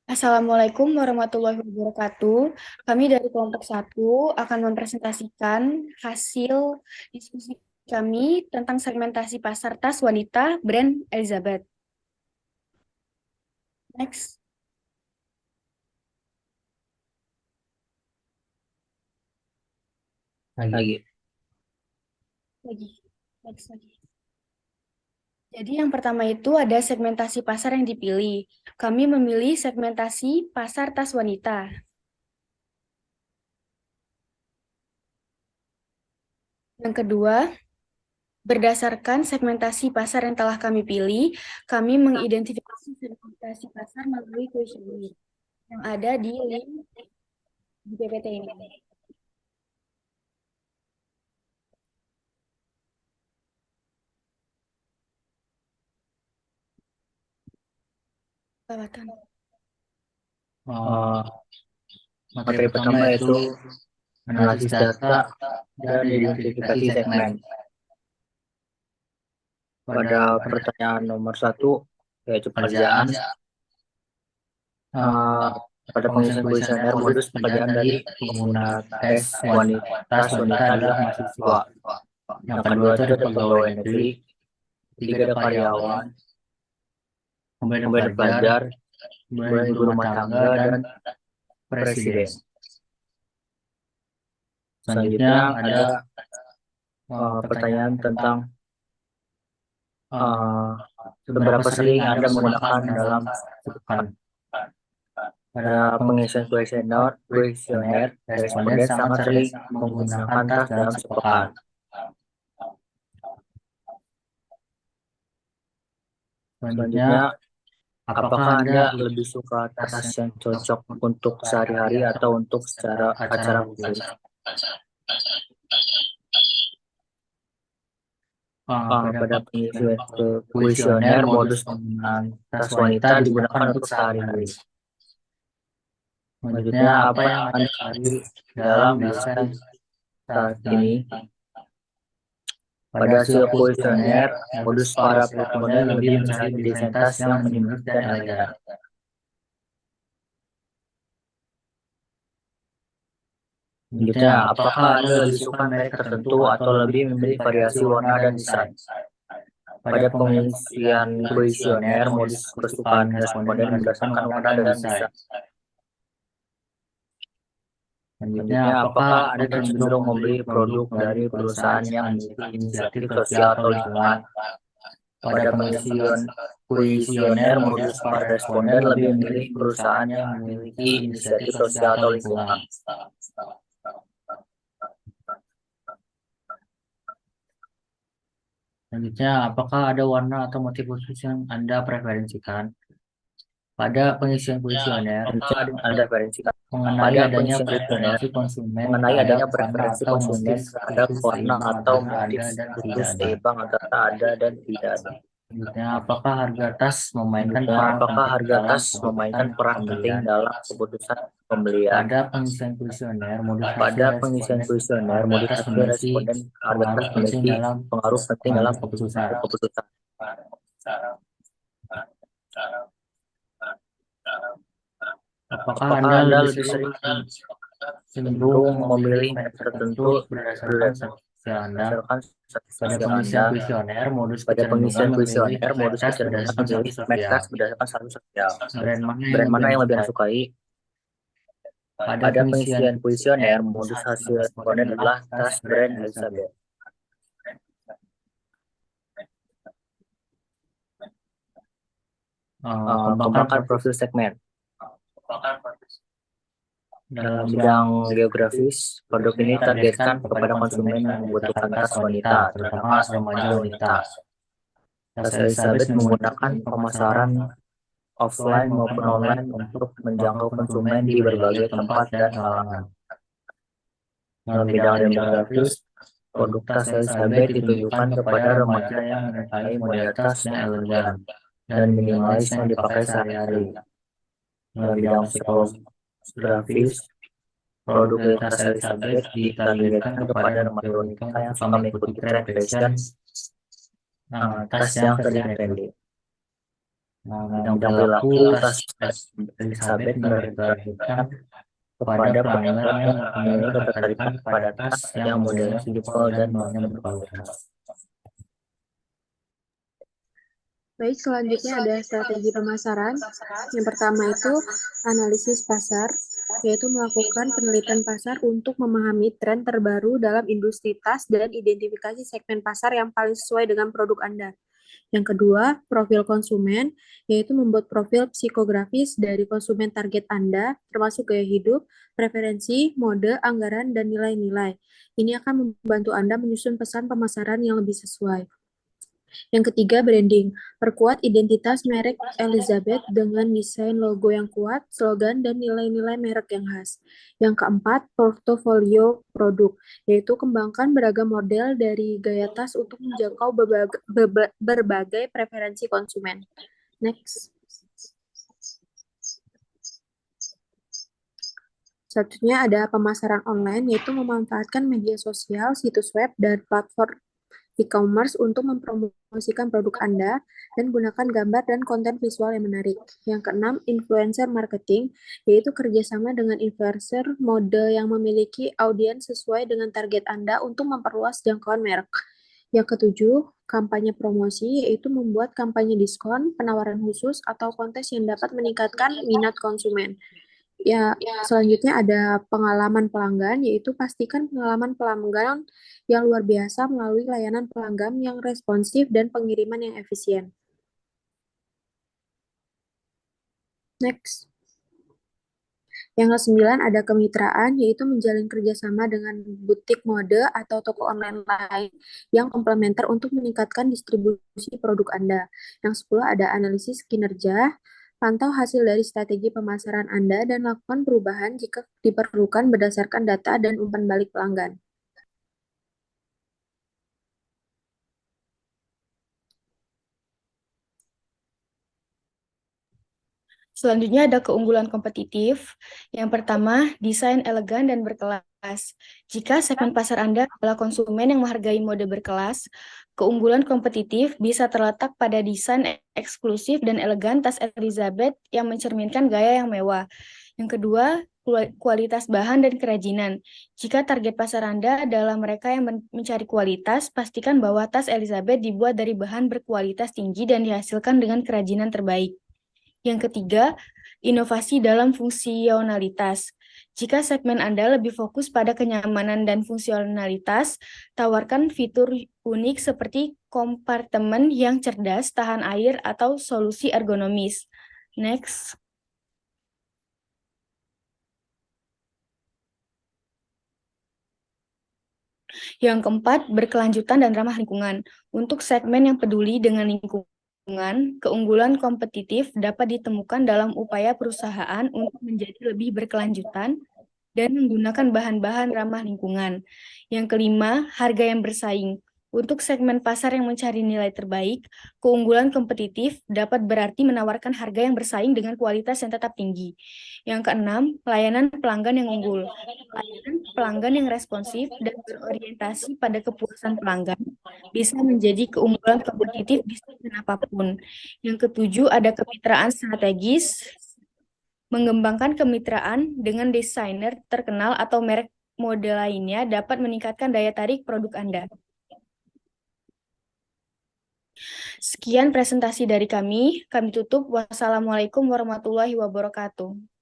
Assalamualaikum warahmatullahi wabarakatuh. Kami dari kelompok satu akan mempresentasikan hasil diskusi kami tentang segmentasi pasar tas wanita brand Elizabeth. Next. Lagi. Lagi. Next lagi. Jadi yang pertama itu ada segmentasi pasar yang dipilih. Kami memilih segmentasi pasar tas wanita. Yang kedua, berdasarkan segmentasi pasar yang telah kami pilih, kami mengidentifikasi segmentasi pasar melalui kuesioner yang ada di link di PPT ini. Kelewatan. Uh, Materi pertama yaitu analisis data dan identifikasi segmen. Pada pertanyaan nomor 1, yaitu pekerjaan, uh, pada pengisian kuesioner modus pekerjaan dari pengguna tes wanita adalah mahasiswa. Yang kedua itu ada pegawai negeri, ketiga ada karyawan, kemudian ada pelajar, kemudian ibu rumah tangga, dan presiden. Selanjutnya ada pertanyaan tentang uh, seberapa sering Anda menggunakan dalam sepekan. Pada pengisian kuesioner, responden sangat sering menggunakan tas dalam sepekan. Selanjutnya, apakah Anda lebih suka tas yang cocok untuk sehari-hari atau untuk secara acara khusus? Pada pengisian kuesioner, modus penggunaan tas wanita digunakan untuk sehari-hari. Selanjutnya, apa yang Anda cari dalam desain saat ini? Pada hasil kuesioner, modus para responden lebih mencari desain tas yang minimalis dan elegan. Selanjutnya, apakah Anda lebih suka merek tertentu atau lebih memilih variasi warna dan desain? Pada pengisian kuesioner, modus kesukaan responden berdasarkan warna dan desain. Selanjutnya, apakah Anda cenderung membeli produk dari perusahaan yang memiliki inisiatif sosial atau lingkungan? Pada pengisian kuesioner, modus para responden lebih memilih perusahaan yang memiliki inisiatif sosial atau lingkungan. Selanjutnya, apakah ada warna atau motif khusus yang Anda preferensikan? Pada pengisian kuesioner, ada preferensi mengenai adanya preferensi konsumen terhadap warna atau motif khusus seimbang antara ada dan tidak ada. Selanjutnya, apakah harga tas memainkan peran penting dalam keputusan pembelian? Pada pengisian kuesioner, modus hasil responden harga tas memiliki pengaruh penting dalam keputusan. Apakah Anda lebih sering cenderung memilih merek tertentu berdasarkan statistik Anda? Pada pengisian kuesioner, modus kecenderungan memilih merek tas berdasarkan status sosial. Brand mana yang lebih Anda sukai? Pada pengisian kuesioner, modus hasil responden adalah tas brand Elizabeth. Kembangkan profil segmen. Dalam bidang geografis, produk ini targetkan kepada konsumen yang membutuhkan tas wanita, terutama remaja wanita. Tas Elizabeth menggunakan pemasaran offline maupun online untuk menjangkau konsumen di berbagai tempat dan kalangan. Dalam bidang demografis, produk tas Elizabeth ditujukan kepada remaja yang menyukai model tas yang elegan dan minimalis yang dipakai sehari-hari. Dalam bidang psikografis, produk tas Elizabeth ditargetkan kepada remaja wanita yang suka mengikuti tren fashion, tas yang sering trendy. Bidang perilaku tas Elizabeth menargetkan kepada pelanggan yang mempunyai ketertarikan pada tas yang modelnya simple dan bahannya berkualitas. Baik, selanjutnya ada strategi pemasaran. Yang pertama itu analisis pasar, yaitu melakukan penelitian pasar untuk memahami tren terbaru dalam industri tas dan identifikasi segmen pasar yang paling sesuai dengan produk Anda. Yang kedua, profil konsumen, yaitu membuat profil psikografis dari konsumen target Anda, termasuk gaya hidup, preferensi, mode, anggaran, dan nilai-nilai. Ini akan membantu Anda menyusun pesan pemasaran yang lebih sesuai. Yang ketiga, branding. Perkuat identitas merek Elizabeth dengan desain logo yang kuat, slogan, dan nilai-nilai merek yang khas. Yang keempat, portofolio produk, yaitu kembangkan beragam model dari gaya tas untuk menjangkau berbagai preferensi konsumen. Next. Selanjutnya ada pemasaran online, yaitu memanfaatkan media sosial, situs web, dan platform e-commerce untuk mempromosikan produk Anda dan gunakan gambar dan konten visual yang menarik. Yang keenam, influencer marketing, yaitu kerjasama dengan influencer mode yang memiliki audiens sesuai dengan target Anda untuk memperluas jangkauan merek. Yang ketujuh, kampanye promosi, yaitu membuat kampanye diskon, penawaran khusus, atau kontes yang dapat meningkatkan minat konsumen. Ya, selanjutnya ada pengalaman pelanggan, yaitu pastikan pengalaman pelanggan yang luar biasa melalui layanan pelanggan yang responsif dan pengiriman yang efisien. Next. Yang ke-9 ada kemitraan, yaitu menjalin kerjasama dengan butik mode atau toko online lain yang komplementer untuk meningkatkan distribusi produk Anda. Yang 10 ada analisis kinerja, pantau hasil dari strategi pemasaran Anda dan lakukan perubahan jika diperlukan berdasarkan data dan umpan balik pelanggan. Selanjutnya ada keunggulan kompetitif. Yang pertama, desain elegan dan berkelas. Jika segmen pasar Anda adalah konsumen yang menghargai mode berkelas, keunggulan kompetitif bisa terletak pada desain eksklusif dan elegan tas Elizabeth yang mencerminkan gaya yang mewah. Yang kedua, kualitas bahan dan kerajinan. Jika target pasar Anda adalah mereka yang mencari kualitas, pastikan bahwa tas Elizabeth dibuat dari bahan berkualitas tinggi dan dihasilkan dengan kerajinan terbaik. Yang ketiga, inovasi dalam fungsionalitas. Jika segmen Anda lebih fokus pada kenyamanan dan fungsionalitas, tawarkan fitur unik seperti kompartemen yang cerdas, tahan air, atau solusi ergonomis. Next. Yang keempat, berkelanjutan dan ramah lingkungan. Untuk segmen yang peduli dengan lingkungan, keunggulan kompetitif dapat ditemukan dalam upaya perusahaan untuk menjadi lebih berkelanjutan dan menggunakan bahan-bahan ramah lingkungan. Yang kelima, harga yang bersaing. Untuk segmen pasar yang mencari nilai terbaik, keunggulan kompetitif dapat berarti menawarkan harga yang bersaing dengan kualitas yang tetap tinggi. Yang keenam, pelayanan pelanggan yang unggul. Layanan pelanggan yang responsif dan berorientasi pada kepuasan pelanggan bisa menjadi keunggulan kompetitif di segmen apapun. Yang ketujuh, ada kemitraan strategis. Mengembangkan kemitraan dengan desainer terkenal atau merek mode lainnya dapat meningkatkan daya tarik produk Anda. Sekian presentasi dari kami. Kami tutup. Wassalamualaikum warahmatullahi wabarakatuh.